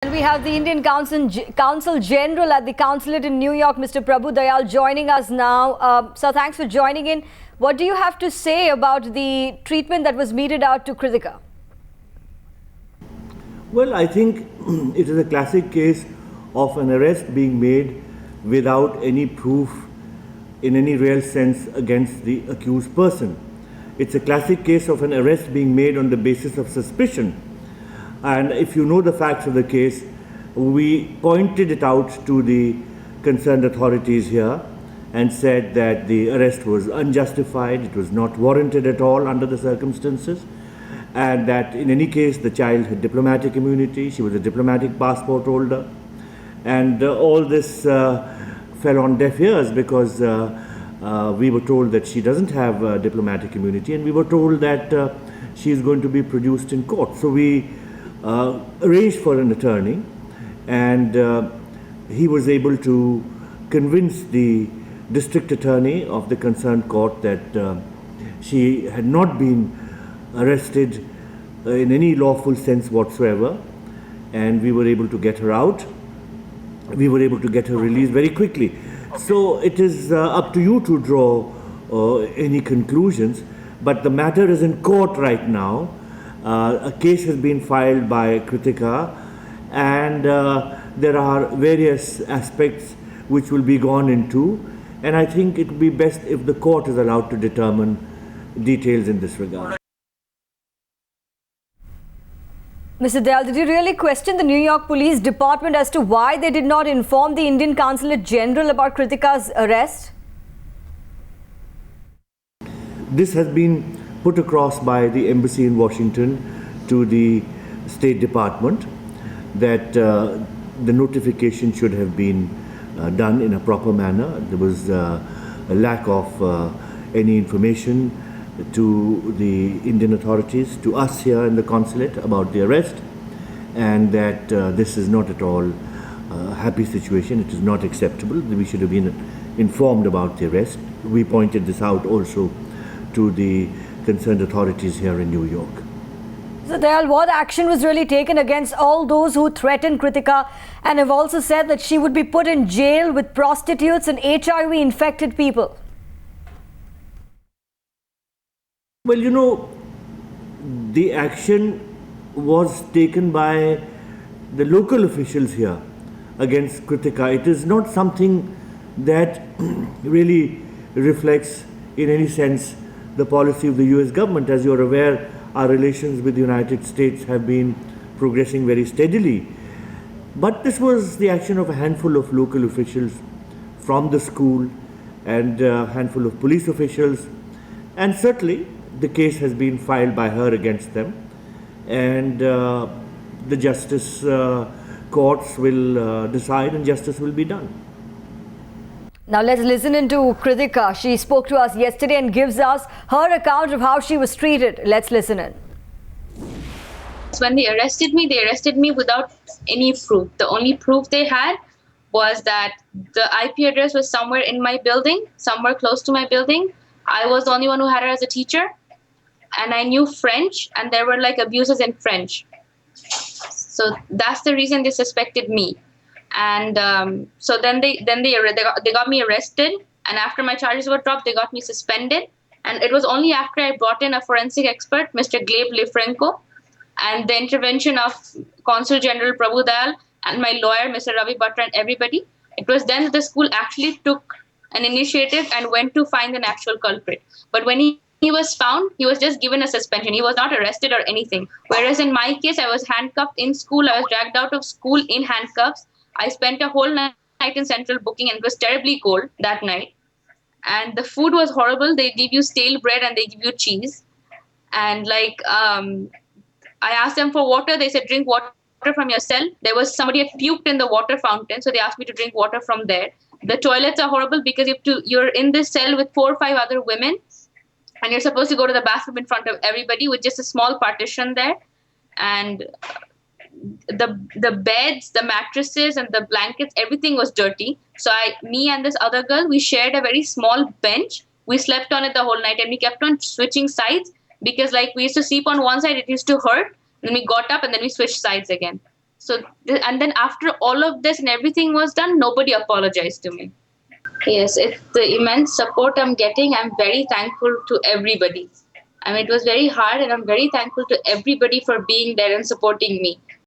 And we have the Indian Consul General at the Consulate in New York, Mr. Prabhu Dayal, joining us now. So thanks for joining in. What do you have to say about the treatment that was meted out to Kritika? Well, I think it is a classic case of an arrest being made without any proof in any real sense against the accused person. It's a classic case of an arrest being made on the basis of suspicion. And if you know the facts of the case, we pointed it out to the concerned authorities here and said that the arrest was unjustified, it was not warranted at all under the circumstances, and that in any case the child had diplomatic immunity, she was a diplomatic passport holder, and all this fell on deaf ears because we were told that she doesn't have diplomatic immunity, and we were told that she is going to be produced in court. So we arranged for an attorney, and he was able to convince the district attorney of the concerned court that she had not been arrested in any lawful sense whatsoever, and we were able to get her out. We were able to get her released very quickly. So it is up to you to draw any conclusions, but the matter is in court right now. A case has been filed by Kritika, and there are various aspects which will be gone into, and I think it would be best if the court is allowed to determine details in this regard. Mr. Dayal, did you really question the New York Police Department as to why they did not inform the Indian Consulate General about Kritika's arrest? This has been put across by the embassy in Washington to the State Department that the notification should have been done in a proper manner. There was a lack of any information to the Indian authorities, to us here in the consulate about the arrest, and that this is not at all a happy situation. It is not acceptable. We should have been informed about the arrest. We pointed this out also to the concerned authorities here in New York. So Dayal, what action was really taken against all those who threatened Kritika and have also said that she would be put in jail with prostitutes and HIV-infected people? Well, you know, the action was taken by the local officials here against Kritika. It is not something that really reflects in any sense the policy of the US government. As you are aware, our relations with the United States have been progressing very steadily. But this was the action of a handful of local officials from the school and a handful of police officials, and certainly the case has been filed by her against them, and the justice courts will decide and justice will be done. Now let's listen into Kritika. She spoke to us yesterday and gives us her account of how she was treated. Let's listen in. When they arrested me without any proof. The only proof they had was that the IP address was somewhere in my building, somewhere close to my building. I was the only one who had her as a teacher, and I knew French, and there were like abuses in French. So that's the reason they suspected me. And so then they got me arrested, and after my charges were dropped, they got me suspended. And it was only after I brought in a forensic expert, Mr. Gleb Lefranco, and the intervention of Consul General Prabhu Dayal and my lawyer, Mr. Ravi Batra, and everybody, it was then that the school actually took an initiative and went to find an actual culprit. But when he was found, he was just given a suspension. He was not arrested or anything. Whereas in my case, I was handcuffed in school. I was dragged out of school in handcuffs. I spent a whole night in central booking, and it was terribly cold that night. And the food was horrible. They give you stale bread and they give you cheese. And I asked them for water. They said, drink water from your cell. There was somebody had puked in the water fountain, so they asked me to drink water from there. The toilets are horrible because you're in this cell with 4 or 5 other women, and you're supposed to go to the bathroom in front of everybody with just a small partition there. And the beds, the mattresses, and the blankets, everything was dirty. So me and this other girl, we shared a very small bench. We slept on it the whole night, and we kept on switching sides because like we used to sleep on one side, it used to hurt. Then we got up and then we switched sides again. So, and then after all of this and everything was done, nobody apologized to me. Yes, it's the immense support I'm getting. I'm very thankful to everybody. I mean, it was very hard, and I'm very thankful to everybody for being there and supporting me.